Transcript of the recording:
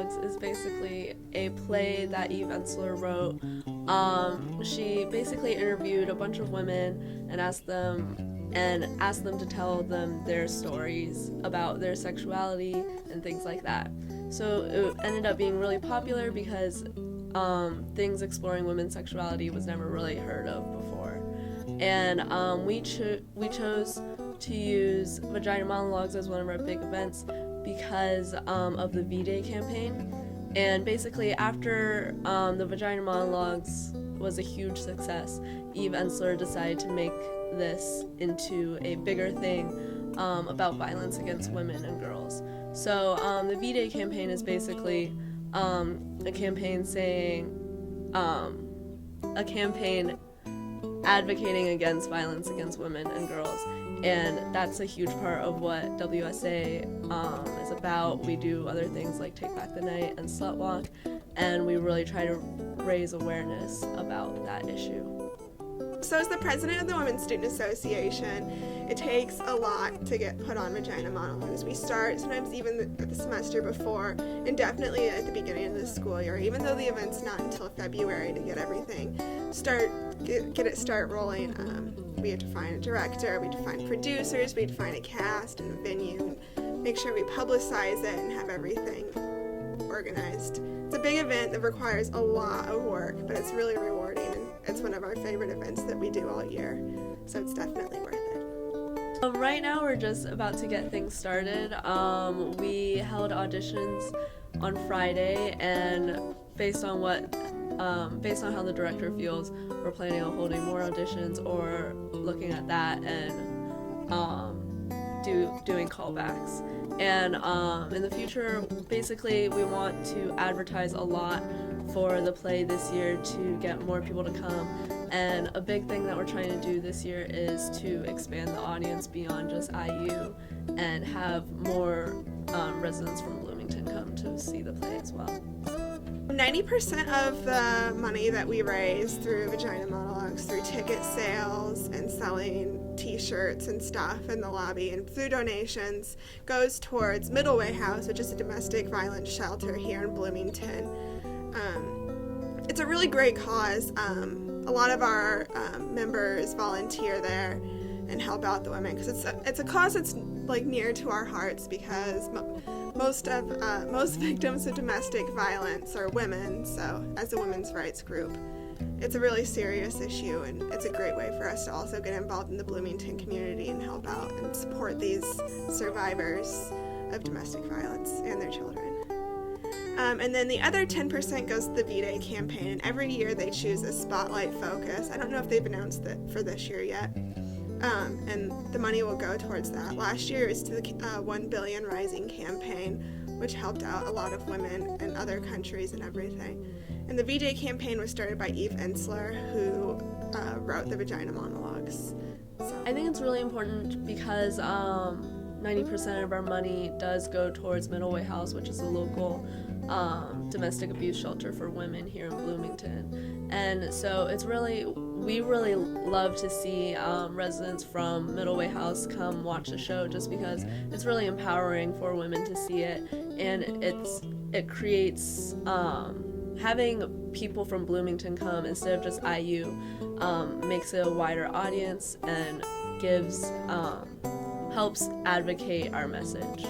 Monologues is basically a play that Eve Ensler wrote. She basically interviewed a bunch of women and asked them to tell them their stories about their sexuality and things like that. So it ended up being really popular because things exploring women's sexuality was never really heard of before. And we chose to use Vagina Monologues as one of our big events because of the V-Day campaign. And basically after the Vagina Monologues was a huge success, Eve Ensler decided to make this into a bigger thing about violence against women and girls. So the V-Day campaign is basically a campaign advocating against violence against women and girls, and that's a huge part of what WSA is about. We do other things like Take Back the Night and Slut Walk, and we really try to raise awareness about that issue. So as the president of the Women's Student Association, it takes a lot to get put on Vagina Monologues. We start sometimes even the semester before, and definitely at the beginning of the school year, even though the event's not until February to get everything start rolling. We have to find a director, we have to find producers, we have to find a cast and a venue, and make sure we publicize it and have everything organized. It's a big event that requires a lot of work, but it's really rewarding, and it's one of our favorite events that we do all year, so it's definitely worth it. Right now we're just about to get things started. We held auditions on Friday, and based on how the director feels, we're planning on holding more auditions or looking at that and doing callbacks. And in the future, basically, we want to advertise a lot for the play this year to get more people to come. And a big thing that we're trying to do this year is to expand the audience beyond just IU and have more residents from Bloomington come to see the play as well. 90% of the money that we raise through Vagina Monologues, through ticket sales and selling t-shirts and stuff in the lobby and through donations, goes towards Middleway House, which is a domestic violence shelter here in Bloomington. It's a really great cause. A lot of our members volunteer there and help out the women because it's a cause that's like near to our hearts because most victims of domestic violence are women. So as a women's rights group, it's a really serious issue, and it's a great way for us to also get involved in the Bloomington community and help out and support these survivors of domestic violence and their children. And then the other 10% goes to the V-Day campaign, and every year they choose a spotlight focus. I don't know if they've announced it for this year yet. And the money will go towards that. Last year it was to the 1 Billion Rising campaign, which helped out a lot of women in other countries and everything. And the V-Day campaign was started by Eve Ensler, who wrote the Vagina Monologues. So. I think it's really important because 90% of our money does go towards Middleway House, which is a local domestic abuse shelter for women here in Bloomington. And so we really love to see residents from Middleway House come watch the show just because it's really empowering for women to see it, and it creates having people from Bloomington come instead of just IU makes it a wider audience and helps advocate our message.